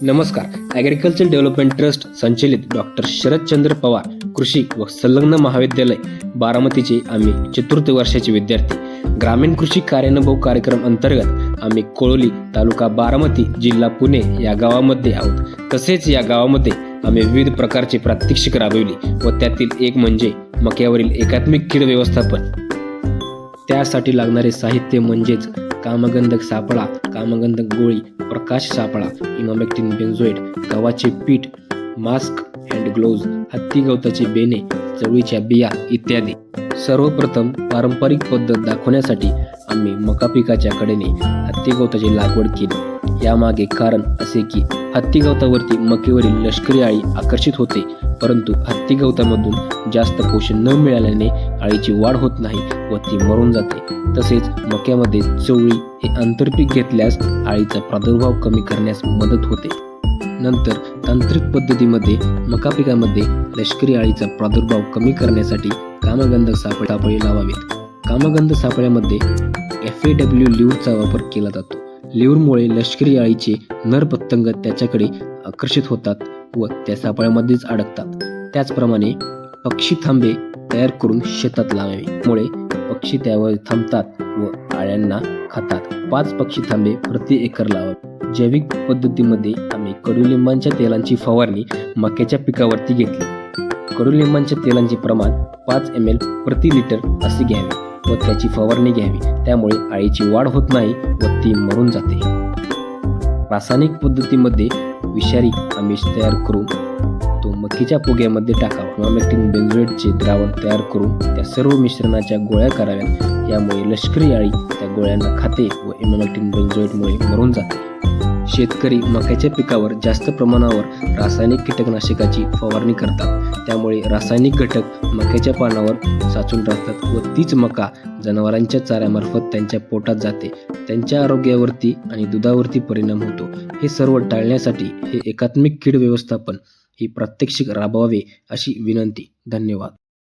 नमस्कार. Agriculture development trust संचलित doctor Sharadchandra Pawar कृषी व संलग्न महाविद्यालय बारामतीचे आम्ही चतुर्थ वर्षाचे विद्यार्थी ग्रामीण कृषी कार्यानुभव कार्यक्रम अंतर्गत आम्ही कोळोली तालुका बारामती जिल्हा पुणे या गावामध्ये आहोत. तसेच या गावामध्ये आम्ही विविध प्रकारचे प्रात्यक्षिक राबविली व त्यातील एक म्हणजे मक्यावरील एकात्मिक कीड व्यवस्थापन. त्यासाठी लागणारे साहित्य म्हणजेच कामगंधक सापळा, कामगंधक गोळी, प्रकाश सापळा, इमामेक्टिन बेन्झोएट, गव्हाचे पीठ, मास्क, हँड ग्लोव्ज, हत्ती गवताचे बेणे, चवळीच्या बिया इत्यादी. सर्वप्रथम पारंपरिक पद्धत दाखवण्यासाठी आम्ही मका पिकाच्या कडेने हत्ती गवताची लागवड केली. यामागे कारण असे की हत्ती गवतावरती मकेवरील लष्करी आळी आकर्षित होते, परंतु हत्ती गवतामधून जास्त पोषण न मिळाल्याने आळीची वाढ होत नाही व ती मरून जाते. तसेच मक्यामध्ये चवळी हे आंतरपीक घेतल्यास आळीचा प्रादुर्भाव कमी करण्यास मदत होते. नंतर तांत्रिक पद्धतीमध्ये मका पिकामध्ये लष्करी आळीचा प्रादुर्भाव कमी करण्यासाठी कामगंधक सापळे लावावेत. कामगंध सापळ्यामध्ये FAW ल्यूरचा वापर केला जातो. ल्यूरमुळे लष्करी आळीचे नर पतंग त्याच्याकडे आकर्षित होतात व त्या सापळ्यामध्येच अडकतात. त्याचप्रमाणे पक्षी थांबे तयार करून शेतात लावावे, मुळे पक्षी त्यावर थांबतात व आळ्यांना खातात. 5 पक्षी थांबे प्रति एकर लावावे. जैविक पद्धतीमध्ये आम्ही कडुलिंबाच्या तेलांची फवारणी मक्याच्या पिकावरती घेतली. कडुलिंबाच्या तेलांचे प्रमाण 5 ml प्रति लिटर असे घ्यावे व त्याची फवारणी घ्यावी. त्यामुळे आळीची वाढ होत नाही व ती मरून जाते. रासायनिक पद्धतीमध्ये विषारी आमिष तयार करून तो मकीच्या पोग्यामध्ये टाकावा. इमामेक्टिन बेन्झोएटचे द्रावण तयार करून त्या सर्व मिश्रणाच्या गोळ्या कराव्यात. यामुळे लष्करी आळी त्या गोळ्यांना खाते व इमामेक्टिन बेन्झोएटमुळे मरून जाते. शेतकरी मक्याच्या पिकावर जास्त प्रमाणावर रासायनिक कीटकनाशकाची फवारणी करतात. त्यामुळे रासायनिक घटक मक्याच्या पानावर साचून राहतात व तीच मका जनावरांच्या चाऱ्यामार्फत त्यांच्या पोटात जाते. त्यांच्या आरोग्यावरती आणि दुधावरती परिणाम होतो. हे सर्व टाळण्यासाठी हे एकात्मिक कीड व्यवस्थापन ही प्रात्यक्षिक राबवावे अशी विनंती. धन्यवाद.